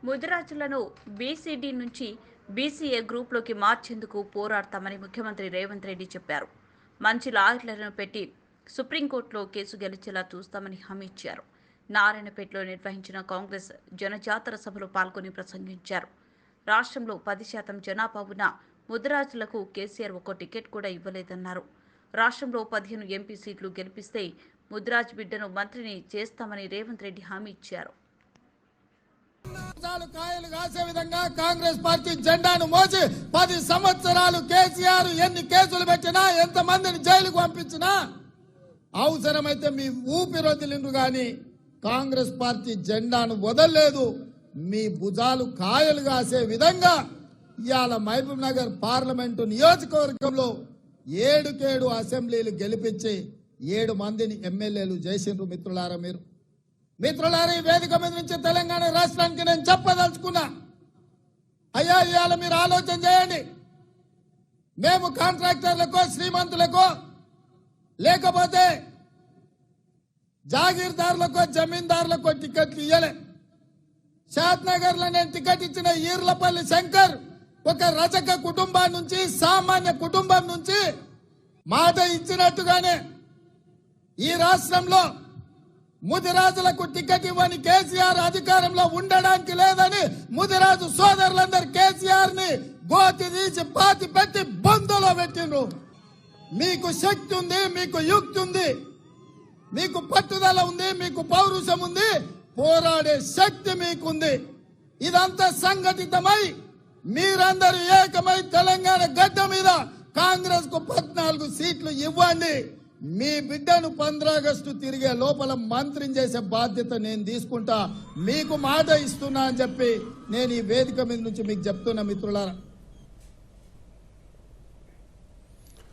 ముదిరాజులను BCD నుంచి BCA గ్రూప్లోకి మార్చేందుకు పోరాడతామని ముఖ్యమంత్రి రేవంత్ రెడ్డి చెప్పారు. మంచి లాయర్లను పెట్టి సుప్రీంకోర్టులో కేసు గెలిచేలా చూస్తామని హామీ ఇచ్చారు. నారాయణపేటలో నిర్వహించిన కాంగ్రెస్ జనజాతర సభలో పాల్గొని ప్రసంగించారు. రాష్ట్రంలో 10% జనాభా ఉన్న ముదిరాజులకు కేసీఆర్ ఒక్క టికెట్ కూడా ఇవ్వలేదన్నారు. రాష్ట్రంలో 15 ఎంపీ సీట్లు గెలిపిస్తే ముదిరాజ్ బిడ్డను మంత్రిని చేస్తామని రేవంత్ రెడ్డి హామీ ఇచ్చారు. కాయలు కాసే విధంగా కాంగ్రెస్ పార్టీ జెండాను మోసి 10 సంవత్సరాలు కేసీఆర్ ఎన్ని కేసులు పెట్టినా ఎంత మందిని జైలుకు పంపించినా అవసరమైతే మీ ఊపిరొదిలిండు గాని కాంగ్రెస్ పార్టీ జెండాను వదలలేదు. మీ భుజాలు కాయలు కాసే విధంగా ఇవాళ మహబూబ్ నగర్ పార్లమెంటు నియోజకవర్గంలో 7 అసెంబ్లీలు గెలిపించి 7 మందిని ఎమ్మెల్యేలు చేసిండ్రు. మిత్రులారా ఈ వేదిక మీద నుంచి తెలంగాణ రాష్ట్రానికి నేను చెప్పదలుచుకున్నా. అయ్యా ఇవాళ మీరు ఆలోచన చేయండి. మేము కాంట్రాక్టర్లకో శ్రీమంతులకో లేకపోతే జాగీర్దారులకో జమీందారులకో టికెట్లు ఇయ్యలే. షాద్నగర్ లో నేను టికెట్ ఇచ్చిన ఈర్లపల్లి శంకర్ ఒక రజక కుటుంబం నుంచి సామాన్య కుటుంబం నుంచి మాట ఇచ్చినట్టుగానే ఈ రాష్ట్రంలో ముదిరాజులకు టికెట్ ఇవ్వని కేసీఆర్ అధికారంలో ఉండడానికి లేదని ముదిరాజు సోదరులందరూ కేసీఆర్ ని గోతి తీసి పాతి పెట్టి బంధులో పెట్టిండ్రు. మీకు శక్తి ఉంది, మీకు యుక్తి ఉంది, మీకు పట్టుదల ఉంది, మీకు పౌరుషం ఉంది, పోరాడే శక్తి మీకుంది. ఇదంతా సంఘటితమై మీరందరూ ఏకమై తెలంగాణ గడ్డ మీద కాంగ్రెస్ కు 14 సీట్లు ఇవ్వండి. మీ బిడ్డను 15 ఆగస్టు తిరిగే లోపల మంత్రిని చేసే బాధ్యత నేను తీసుకుంటా. మీకు మాట ఇస్తున్నా అని చెప్పి నేను ఈ వేదిక మీద నుంచి మీకు చెప్తున్నా మిత్రులారా.